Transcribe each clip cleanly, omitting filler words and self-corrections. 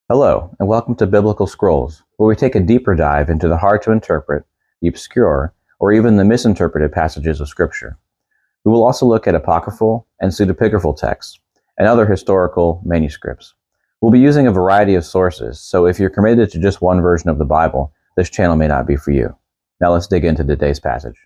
Hello, and welcome to Biblical Scrolls, where we take a deeper dive into the hard to interpret, the obscure, or even the misinterpreted passages of Scripture. We will also look at apocryphal and pseudepigraphal texts and other historical manuscripts. We'll be using a variety of sources, so if you're committed to just one version of the Bible, this channel may not be for you. Now let's dig into today's passage.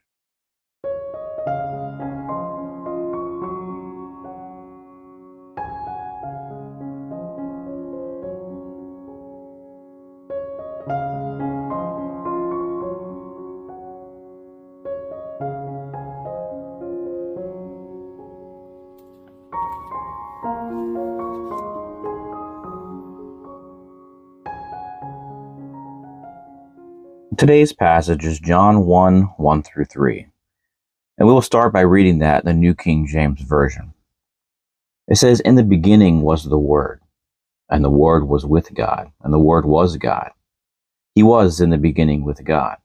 Today's passage is John 1:1-3, and we will start by reading that in the New King James Version. It says, "In the beginning was the Word, and the Word was with God, and the Word was God. He was in the beginning with God.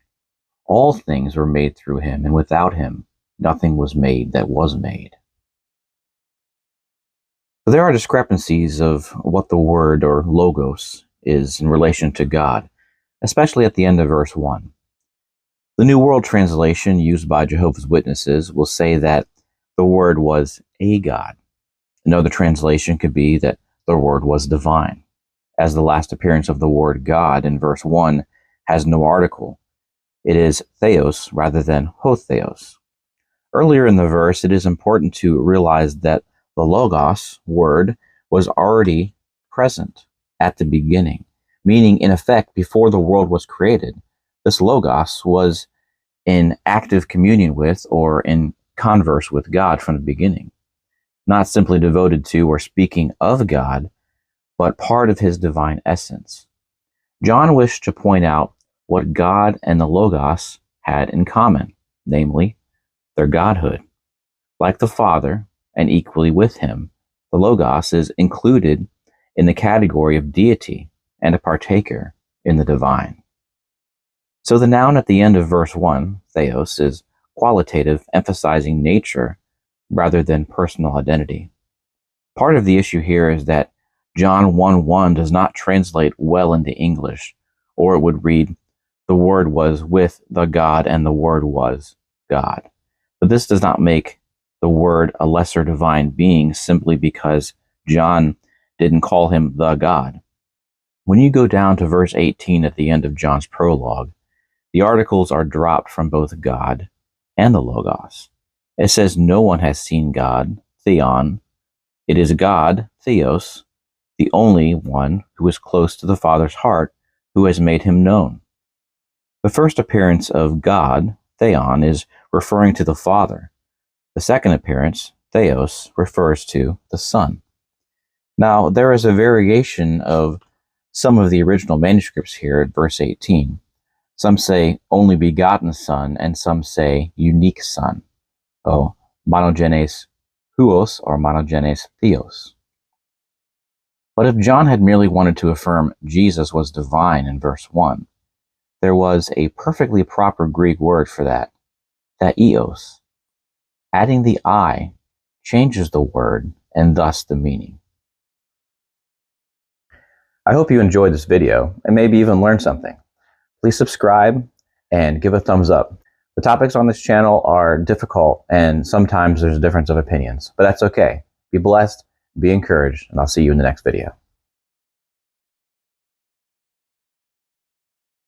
All things were made through him, and without him nothing was made that was made." There are discrepancies of what the word or logos is in relation to God, especially at the end of verse 1. The New World Translation used by Jehovah's Witnesses will say that the Word was a God. Another translation could be that the Word was divine, as the last appearance of the word God in verse 1 has no article. It is theos rather than hotheos. Earlier in the verse, it is important to realize that the logos, word, was already present at the beginning, meaning in effect before the world was created. This logos was in active communion with or in converse with God from the beginning, not simply devoted to or speaking of God, but part of his divine essence. John wished to point out what God and the logos had in common, namely, their godhood. Like the Father, and equally with him, the logos is included in the category of deity and a partaker in the divine. So the noun at the end of verse 1, theos, is qualitative, emphasizing nature rather than personal identity. Part of the issue here is that John 1:1 does not translate well into English, or it would read, "The Word was with the God, and the Word was God." But this does not make the Word a lesser divine being simply because John didn't call him the God. When you go down to verse 18 at the end of John's prologue, the articles are dropped from both God and the Logos. It says, "No one has seen God," theon. It is God, theos, the only one who is close to the Father's heart, who has made him known. The first appearance of God, theon, is referring to the Father. The second appearance, theos, refers to the Son. Now, there is a variation of some of the original manuscripts here at verse 18. Some say only begotten Son, and some say unique Son. Monogenes huos or monogenes theos. But if John had merely wanted to affirm Jesus was divine in verse 1, there was a perfectly proper Greek word for that, theos. Adding the I changes the word and thus the meaning. I hope you enjoyed this video and maybe even learned something. Please subscribe and give a thumbs up. The topics on this channel are difficult and sometimes there's a difference of opinions, but that's okay. Be blessed, be encouraged, and I'll see you in the next video.